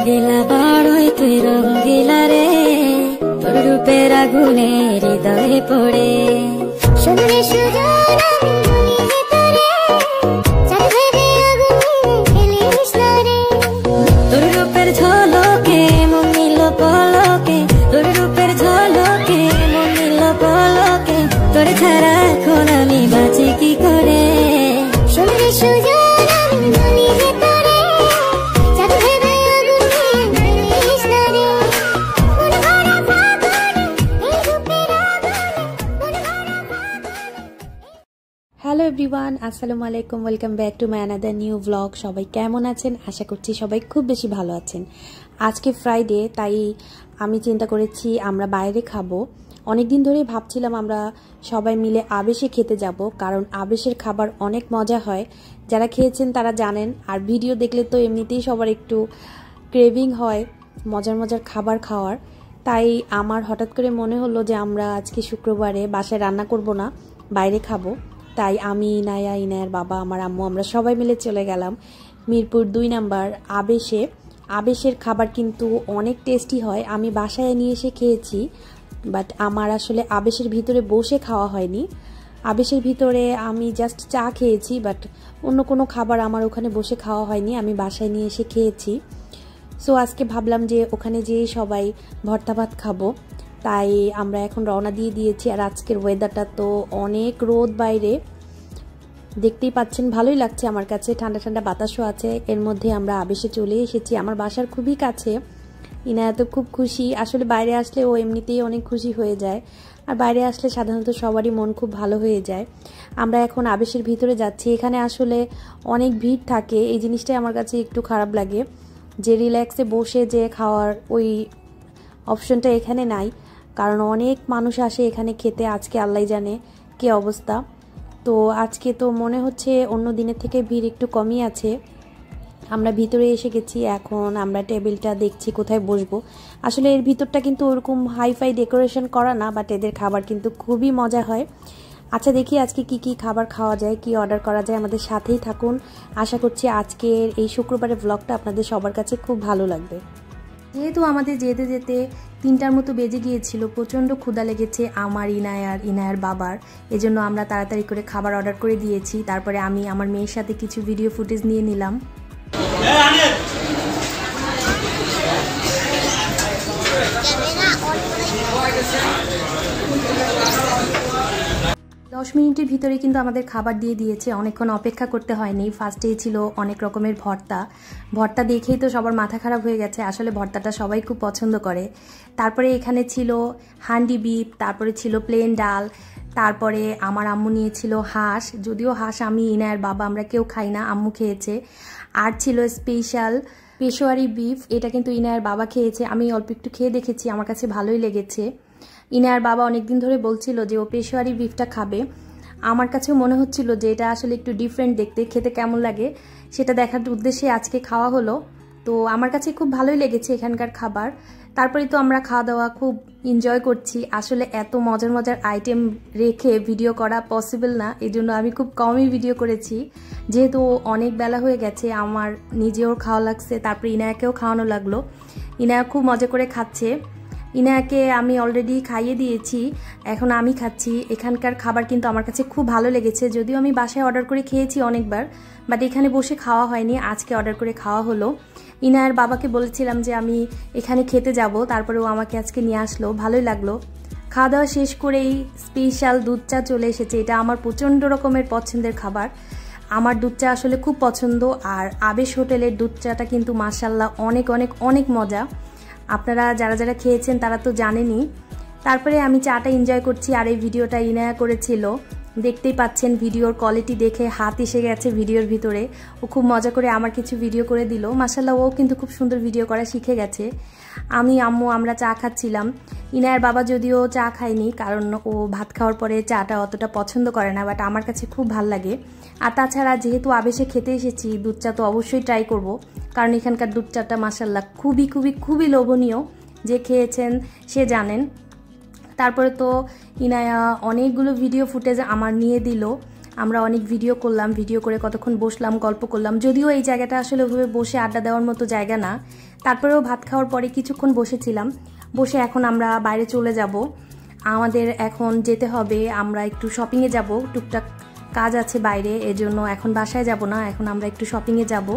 রঙ্গিলা বড়ই তুই রঙ্গিলা রে, তোর রূপের আগুনে হৃদয়ে পড়ে। শুনরে সুজন আমি বলি তোরে, চাঁদে আগুনে খেলিস না রে। তোর রূপের ঝলকে মন নিল পলকে, তোর রূপের ঝলকে মন নিল পলকে, তোর ছাড়া এখন আমি বাঁচি কি করে। শুনরে সুজন আমি বলি তোরে, চাঁদে আগুনে খেলিস না রে। মন ভরা ফাগুনে এই রূপের আগুনে, মন ভরা ফাগুনে। হ্যালো এভরিওয়ান, আসসালামু আলাইকুম, welcome back to my another new blog. সবাই কেমন আছেন? আশা করছি সবাই খুব বেশি ভালো আছেন। আজকে ফ্রাইডে, তাই আমি চিন্তা করেছি আমরা বাইরে খাবো। অনেকদিন ধরেই ভাবছিলাম আমরা সবাই মিলে আবেশে খেতে যাব, কারণ আবেশের খাবার অনেক মজা হয়। যারা খেয়েছেন তারা জানেন, আর ভিডিও দেখলে তো এমনিতেই সবার একটু ক্রেভিং হয় মজার মজার খাবার খাওয়ার। তাই আমার হঠাৎ করে মনে হলো যে আমরা আজকে শুক্রবারে বাসায় রান্না করব না, বাইরে খাবো। তাই আমি, ইনায়ার বাবা, আমার আম্মু, আমরা সবাই মিলে চলে গেলাম মিরপুর 2 নাম্বার আবেশে। আবেশের খাবার কিন্তু অনেক টেস্টি হয়। আমি বাসায় নিয়ে এসে খেয়েছি, বাট আমার আসলে আবেশের ভিতরে বসে খাওয়া হয়নি। আবেশের ভিতরে আমি জাস্ট চা খেয়েছি, বাট অন্য কোনো খাবার আমার ওখানে বসে খাওয়া হয়নি, আমি বাসায় নিয়ে এসে খেয়েছি। সো আজকে ভাবলাম যে ওখানে যেয়ে সবাই ভর্তা ভাত খাবো, তাই আমরা এখন রওনা দিয়ে দিয়েছি। আর আজকের ওয়েদারটা তো অনেক রোদ বাইরে, দেখতেই পাচ্ছেন, ভালোই লাগছে আমার কাছে, ঠান্ডা ঠান্ডা বাতাসও আছে। এর মধ্যে আমরা আবেশে চলে এসেছি, আমার বাসার খুবই কাছে। ইনায়া তো খুব খুশি, আসলে বাইরে আসলে ও এমনিতেই অনেক খুশি হয়ে যায়, আর বাইরে আসলে সাধারণত সবারই মন খুব ভালো হয়ে যায়। আমরা এখন আবেশের ভিতরে যাচ্ছি। এখানে আসলে অনেক ভিড় থাকে, এই জিনিসটাই আমার কাছে একটু খারাপ লাগে, যে রিল্যাক্সে বসে যে খাওয়ার ওই অপশনটা এখানে নাই, কারণ অনেক মানুষ আসে এখানে খেতে। আজকে আল্লাহ জানে কি অবস্থা। তো আজকে তো মনে হচ্ছে অন্য দিনের থেকে ভিড় একটু কমই আছে। আমরা ভিতরে এসে গেছি, এখন আমরা টেবিলটা দেখছি কোথায় বসবো। আসলে এর ভিতরটা কিন্তু ওরকম হাইফাই ডেকোরেশন করা না, বাট এদের খাবার কিন্তু খুবই মজা হয়। আচ্ছা, দেখি আজকে কি কি খাবার খাওয়া যায়, কি অর্ডার করা যায়। আমাদের সাথেই থাকুন, আশা করছি আজকের এই শুক্রবারের ব্লগটা আপনাদের সবার কাছে খুব ভালো লাগবে। যেহেতু আমাদের যেতে যেতে 3টার মতো বেজে গিয়েছিল, প্রচণ্ড ক্ষুধা লেগেছে আমার, ইনায়ার বাবার, এজন্য আমরা তাড়াতাড়ি করে খাবার অর্ডার করে দিয়েছি। তারপরে আমি আমার মেয়ের সাথে কিছু ভিডিও ফুটেজ নিয়ে নিলাম। 10 মিনিটের ভিতরে কিন্তু আমাদের খাবার দিয়ে দিয়েছে, অনেকক্ষণ অপেক্ষা করতে হয়নি। ফার্স্টেই ছিল অনেক রকমের ভর্তা দেখেই তো সবার মাথা খারাপ হয়ে গেছে, আসলে ভর্তাটা সবাই খুব পছন্দ করে। তারপরে এখানে ছিল হান্ডি বিফ, তারপরে ছিল প্লেন ডাল, তারপরে আমার আম্মু নিয়েছিল হাঁস, যদিও হাঁস আমি, ইনায়ার বাবা আমরা কেউ খাই না, আম্মু খেয়েছে। আর ছিল স্পেশাল পেশোয়ারি বিফ, এটা কিন্তু ইনায়ার বাবা খেয়েছে, আমি অল্প একটু খেয়ে দেখেছি, আমার কাছে ভালোই লেগেছে। ইনায়ার বাবা অনেকদিন ধরে বলছিল যে ও পেশোয়ারি বিফটা খাবে। আমার কাছেও মনে হচ্ছিল যে এটা আসলে একটু ডিফারেন্ট দেখতে, খেতে কেমন লাগে সেটা দেখার উদ্দেশ্যে আজকে খাওয়া হলো। তো আমার কাছে খুব ভালোই লেগেছে এখানকার খাবার। তারপরে তো আমরা খাওয়া দাওয়া খুব এনজয় করছি। আসলে এত মজার মজার আইটেম রেখে ভিডিও করা পসিবল না, এই জন্য আমি খুব কমই ভিডিও করেছি। যেহেতু অনেক বেলা হয়ে গেছে, আমার নিজেও খাওয়া লাগছে, তারপরে ইনায়াকেও খাওয়ানো লাগলো। ইনায়া খুব মজা করে খাচ্ছে। ইনায়াকে আমি অলরেডি খাইয়ে দিয়েছি, এখন আমি খাচ্ছি। এখানকার খাবার কিন্তু আমার কাছে খুব ভালো লেগেছে, যদিও আমি বাসায় অর্ডার করে খেয়েছি অনেকবার, বাট এখানে বসে খাওয়া হয়নি, আজকে অর্ডার করে খাওয়া হলো। ইনায়ার বাবাকে বলেছিলাম যে আমি এখানে খেতে যাব, তারপরে ও আমাকে আজকে নিয়ে আসলো, ভালোই লাগলো। খাওয়া দাওয়া শেষ করেই স্পেশাল দুধ চা চলে এসেছে, এটা আমার প্রচণ্ড রকমের পছন্দের খাবার। আমার দুধ চা আসলে খুব পছন্দ, আর আবেশ হোটেলের দুধ চাটা কিন্তু মাশাআল্লাহ অনেক অনেক অনেক মজা। আপনারা যারা যারা খেয়েছেন তারা তো জানেনই। তারপরে আমি চাটা এনজয় করছি, আর এই ভিডিওটা ইনায়া করেছিল, দেখতেই পাচ্ছেন ভিডিওর কোয়ালিটি দেখে হাত এসে গেছে ভিডিওর ভিতরে। ও খুব মজা করে আমার কিছু ভিডিও করে দিল, মাশাআল্লাহ ও কিন্তু খুব সুন্দর ভিডিও করা শিখে গেছে। আমি, আম্মু আমরা চা খাচ্ছিলাম। ইনায়ার বাবা যদিও চা খায়নি, কারণ ও ভাত খাওয়ার পরে চাটা অতটা পছন্দ করে না, বাট আমার কাছে খুব ভাল লাগে। আর তাছাড়া যেহেতু আবেশে খেতে এসেছি, দুধ চা তো অবশ্যই ট্রাই করব, কারণ এখানকার দুধ চাটা মাশাআল্লাহ খুবই খুবই খুবই লোভনীয়, যে খেয়েছেন সে জানেন। তারপরে তো ইনায়া অনেকগুলো ভিডিও ফুটেজ আমার নিয়ে দিল, আমরা অনেক ভিডিও করলাম, ভিডিও করে কতক্ষণ বসলাম, গল্প করলাম। যদিও এই জায়গাটা আসলে ওইভাবে বসে আড্ডা দেওয়ার মতো জায়গা না, তারপরেও ভাত খাওয়ার পরে কিছুক্ষণ বসেছিলাম, বসে এখন আমরা বাইরে চলে যাব। আমাদের এখন যেতে হবে, আমরা একটু শপিংয়ে যাব, টুকটাক কাজ আছে বাইরে, এজন্য এখন বাসায় যাব না, এখন আমরা একটু শপিংয়ে যাব।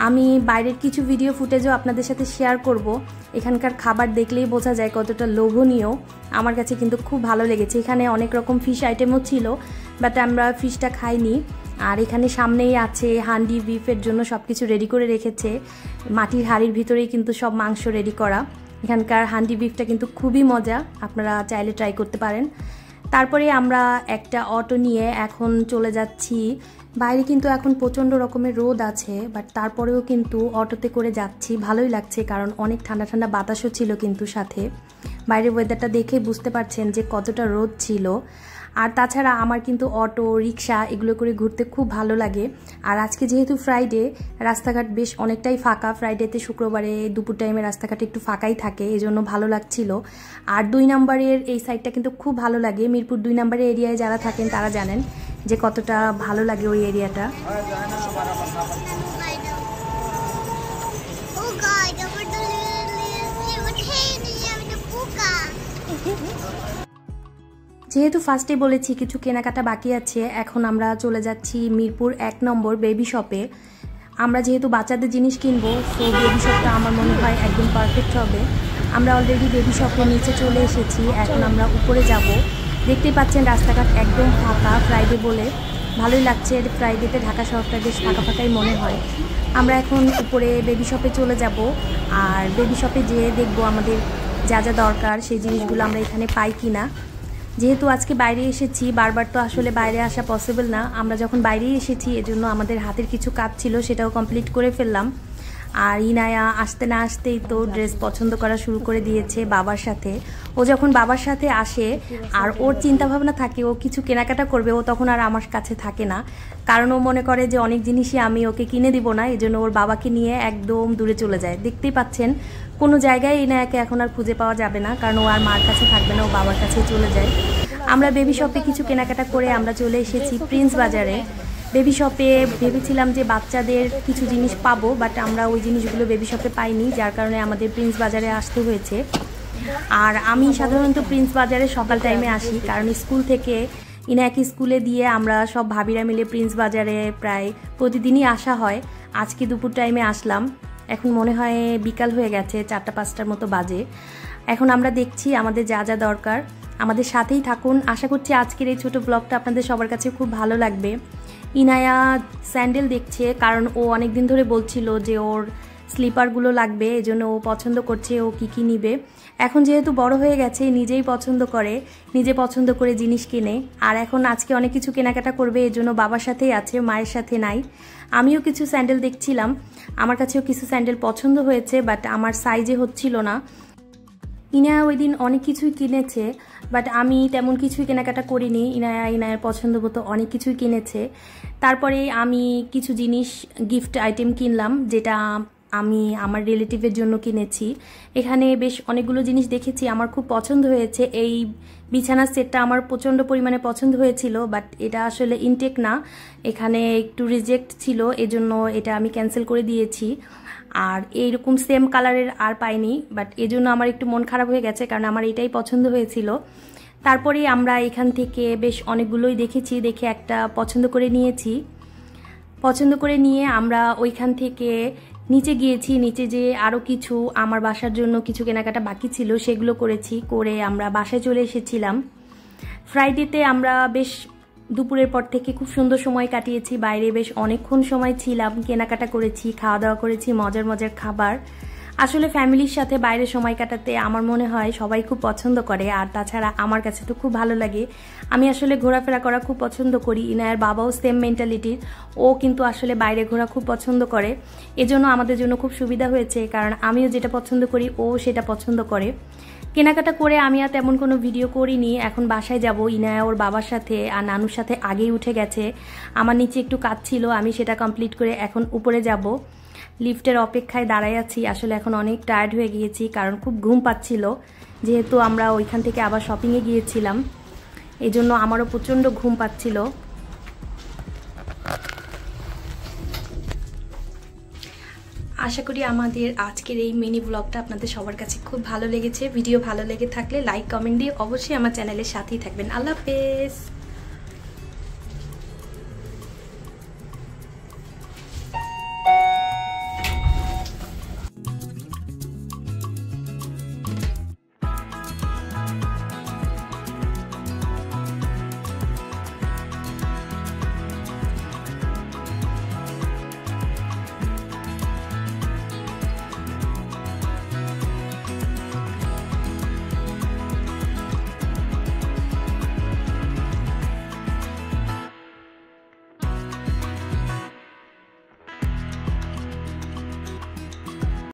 আমি বাইরের কিছু ভিডিও ফুটেজও আপনাদের সাথে শেয়ার করব। এখানকার খাবার দেখলেই বোঝা যায় কতটা লোভনীয়। আমার কাছে কিন্তু খুব ভালো লেগেছে। এখানে অনেক রকম ফিশ আইটেমও ছিল, বাট আমরা ফিশটা খাইনি। আর এখানে সামনেই আছে হান্ডি, বিফের জন্য সব কিছু রেডি করে রেখেছে। মাটির হাঁড়ির ভিতরেই কিন্তু সব মাংস রেডি করা। এখানকার হান্ডি বিফটা কিন্তু খুবই মজা, আপনারা চাইলে ট্রাই করতে পারেন। তারপরে আমরা একটা অটো নিয়ে এখন চলে যাচ্ছি। বাইরে কিন্তু এখন প্রচণ্ড রকমের রোদ আছে, বাট তারপরেও কিন্তু অটোতে করে যাচ্ছি, ভালোই লাগছে, কারণ অনেক ঠান্ডা ঠান্ডা বাতাসও ছিল কিন্তু সাথে। বাইরের ওয়েদারটা দেখে বুঝতে পারছেন যে কতটা রোদ ছিল। আর তাছাড়া আমার কিন্তু অটো, রিক্সা এগুলো করে ঘুরতে খুব ভালো লাগে। আর আজকে যেহেতু ফ্রাইডে, রাস্তাঘাট বেশ অনেকটাই ফাঁকা। ফ্রাইডেতে শুক্রবারে দুপুর টাইমে রাস্তাঘাট একটু ফাঁকাই থাকে, এজন্য ভালো লাগছিল। আর 2 নম্বরের এই সাইডটা কিন্তু খুব ভালো লাগে। মিরপুর 2 নম্বরের এরিয়ায় যারা থাকেন তারা জানেন যে কতটা ভালো লাগে ওই এরিয়াটা। যেহেতু ফার্স্টে বলেছি কিছু কেনাকাটা বাকি আছে, এখন আমরা চলে যাচ্ছি মিরপুর 1 নম্বর বেবি শপে। আমরা যেহেতু বাচ্চাদের জিনিস কিনবো, তো বেবি শপটা আমার মনে হয় একদম পারফেক্ট হবে। আমরা অলরেডি বেবি শপের নিচে চলে এসেছি, এখন আমরা উপরে যাব। দেখতেই পাচ্ছেন রাস্তাঘাট একদম ফাঁকা, ফ্রাইডে বলে ভালোই লাগছে। ফ্রাইডেতে ঢাকা শহরটা বেশ ফাঁকা ফাঁকাই মনে হয়। আমরা এখন উপরে বেবি শপে চলে যাব, আর বেবি শপে যেয়ে দেখবো আমাদের যা যা দরকার সেই জিনিসগুলো আমরা এখানে পাই কিনা। যেহেতু আজকে বাইরে এসেছি, বারবার তো আসলে বাইরে আসা পসিবল না। আমরা যখন বাইরে এসেছি এজন্য আমাদের হাতের কিছু কাজ ছিল, সেটাও কমপ্লিট করে ফেললাম। আর ইনায়া আসতে না আসতেই তো ড্রেস পছন্দ করা শুরু করে দিয়েছে বাবার সাথে। ও যখন বাবার সাথে আসে আর ওর চিন্তাভাবনা থাকে ও কিছু কেনাকাটা করবে, ও তখন আর আমার কাছে থাকে না, কারণ ও মনে করে যে অনেক জিনিসই আমি ওকে কিনে দিব না, এজন্য ওর বাবাকে নিয়ে একদম দূরে চলে যায়। দেখতেই পাচ্ছেন কোনো জায়গায় ইনায়াকে এখন আর খুঁজে পাওয়া যাবে না, কারণ ও আর মার কাছে থাকবে না, ও বাবার কাছে চলে যায়। আমরা বেবি শপে কিছু কেনাকাটা করে আমরা চলে এসেছি প্রিন্স বাজারে। বেবি শপে ভেবেছিলাম যে বাচ্চাদের কিছু জিনিস পাবো, বাট আমরা ওই জিনিসগুলো বেবি শপে পাইনি, যার কারণে আমাদের প্রিন্স বাজারে আসতে হয়েছে। আর আমি সাধারণত প্রিন্স বাজারে সকাল টাইমে আসি, কারণ স্কুল থেকে ইনায়াকে স্কুলে দিয়ে আমরা সব ভাবিরা মিলে প্রিন্স বাজারে প্রায় প্রতিদিনই আসা হয়। আজকে দুপুর টাইমে আসলাম, এখন মনে হয় বিকাল হয়ে গেছে, 4টা-5টার মতো বাজে। এখন আমরা দেখছি আমাদের যা যা দরকার। আমাদের সাথেই থাকুন, আশা করছি আজকের এই ছোট ব্লগটা আপনাদের সবার কাছে খুব ভালো লাগবে। ইনায়া স্যান্ডেল দেখছে, কারণ ও অনেক দিন ধরে বলছিল যে ওর স্লিপারগুলো লাগবে, এজন্য ও পছন্দ করছে ও কি কি নিবে। এখন যেহেতু বড় হয়ে গেছে, নিজেই পছন্দ করে, নিজে পছন্দ করে জিনিস কিনে। আর এখন আজকে অনেক কিছু কেনাকাটা করবে, এজন্য বাবার সাথেই আছে, মায়ের সাথে নাই। আমিও কিছু স্যান্ডেল দেখছিলাম, আমার কাছেও কিছু স্যান্ডেল পছন্দ হয়েছে, বাট আমার সাইজে হচ্ছিল না। ইনায়া ওই দিন অনেক কিছুই কিনেছে, বাট আমি তেমন কিছুই কেনাকাটা করিনি। ইনায়ার পছন্দ মতো অনেক কিছুই কিনেছে। তারপরে আমি কিছু জিনিস গিফট আইটেম কিনলাম, যেটা আমি আমার রিলেটিভের জন্য কিনেছি। এখানে বেশ অনেকগুলো জিনিস দেখেছি, আমার খুব পছন্দ হয়েছে। এই বিছানার সেটটা আমার প্রচণ্ড পরিমাণে পছন্দ হয়েছিল, বাট এটা আসলে ইনটেক না, এখানে একটু রিজেক্ট ছিল, এজন্য এটা আমি ক্যান্সেল করে দিয়েছি। আর এইরকম সেম কালারের আর পাইনি, বাট এজন্য আমার একটু মন খারাপ হয়ে গেছে, কারণ আমার এটাই পছন্দ হয়েছিল। তারপরে আমরা এখান থেকে বেশ অনেকগুলোই দেখেছি, দেখে একটা পছন্দ করে নিয়েছি। পছন্দ করে নিয়ে আমরা ওইখান থেকে নিচে গিয়েছি, নিচে যে আরও কিছু আমার বাসার জন্য কিছু কেনাকাটা বাকি ছিল সেগুলো করেছি, করে আমরা বাসায় চলে এসেছিলাম। ফ্রাইডেতে আমরা বেশ দুপুরের পর থেকে খুব সুন্দর সময় কাটিয়েছি, বাইরে বেশ অনেকক্ষণ সময় ছিলাম, কেনাকাটা করেছি, খাওয়া দাওয়া করেছি, মজার মজার খাবার। আসলে ফ্যামিলির সাথে বাইরে সময় কাটাতে আমার মনে হয় সবাই খুব পছন্দ করে, আর তাছাড়া আমার কাছে তো খুব ভালো লাগে। আমি আসলে ঘোরাফেরা করা খুব পছন্দ করি। ইনায়ার বাবাও সেম মেন্টালিটির, ও কিন্তু আসলে বাইরে ঘোরা খুব পছন্দ করে, এজন্য আমাদের জন্য খুব সুবিধা হয়েছে, কারণ আমিও যেটা পছন্দ করি ও সেটা পছন্দ করে। কেনাকাটা করে আমি আর তেমন কোনো ভিডিও করিনি। এখন বাসায় যাব, ইনায়া ওর বাবার সাথে আর নানুর সাথে আগেই উঠে গেছে। আমার নিচে একটু কাজ ছিল, আমি সেটা কমপ্লিট করে এখন উপরে যাব। লিফটের অপেক্ষায় দাঁড়াই আছি, আসলে এখন অনেক টায়ার্ড হয়ে গিয়েছি, কারণ খুব ঘুম পাচ্ছিল, যেহেতু আমরা ওইখান থেকে আবার শপিংয়ে গিয়েছিলাম, এই জন্য আমারও প্রচণ্ড ঘুম পাচ্ছিল। আশা করি আমাদের আজকের এই মিনি ব্লগটা আপনাদের সবার কাছে খুব ভালো লেগেছে। ভিডিও ভালো লেগে থাকলে লাইক কমেন্ট দিয়ে অবশ্যই আমার চ্যানেলের সাথেই থাকবেন। আল্লাহ হাফেজ।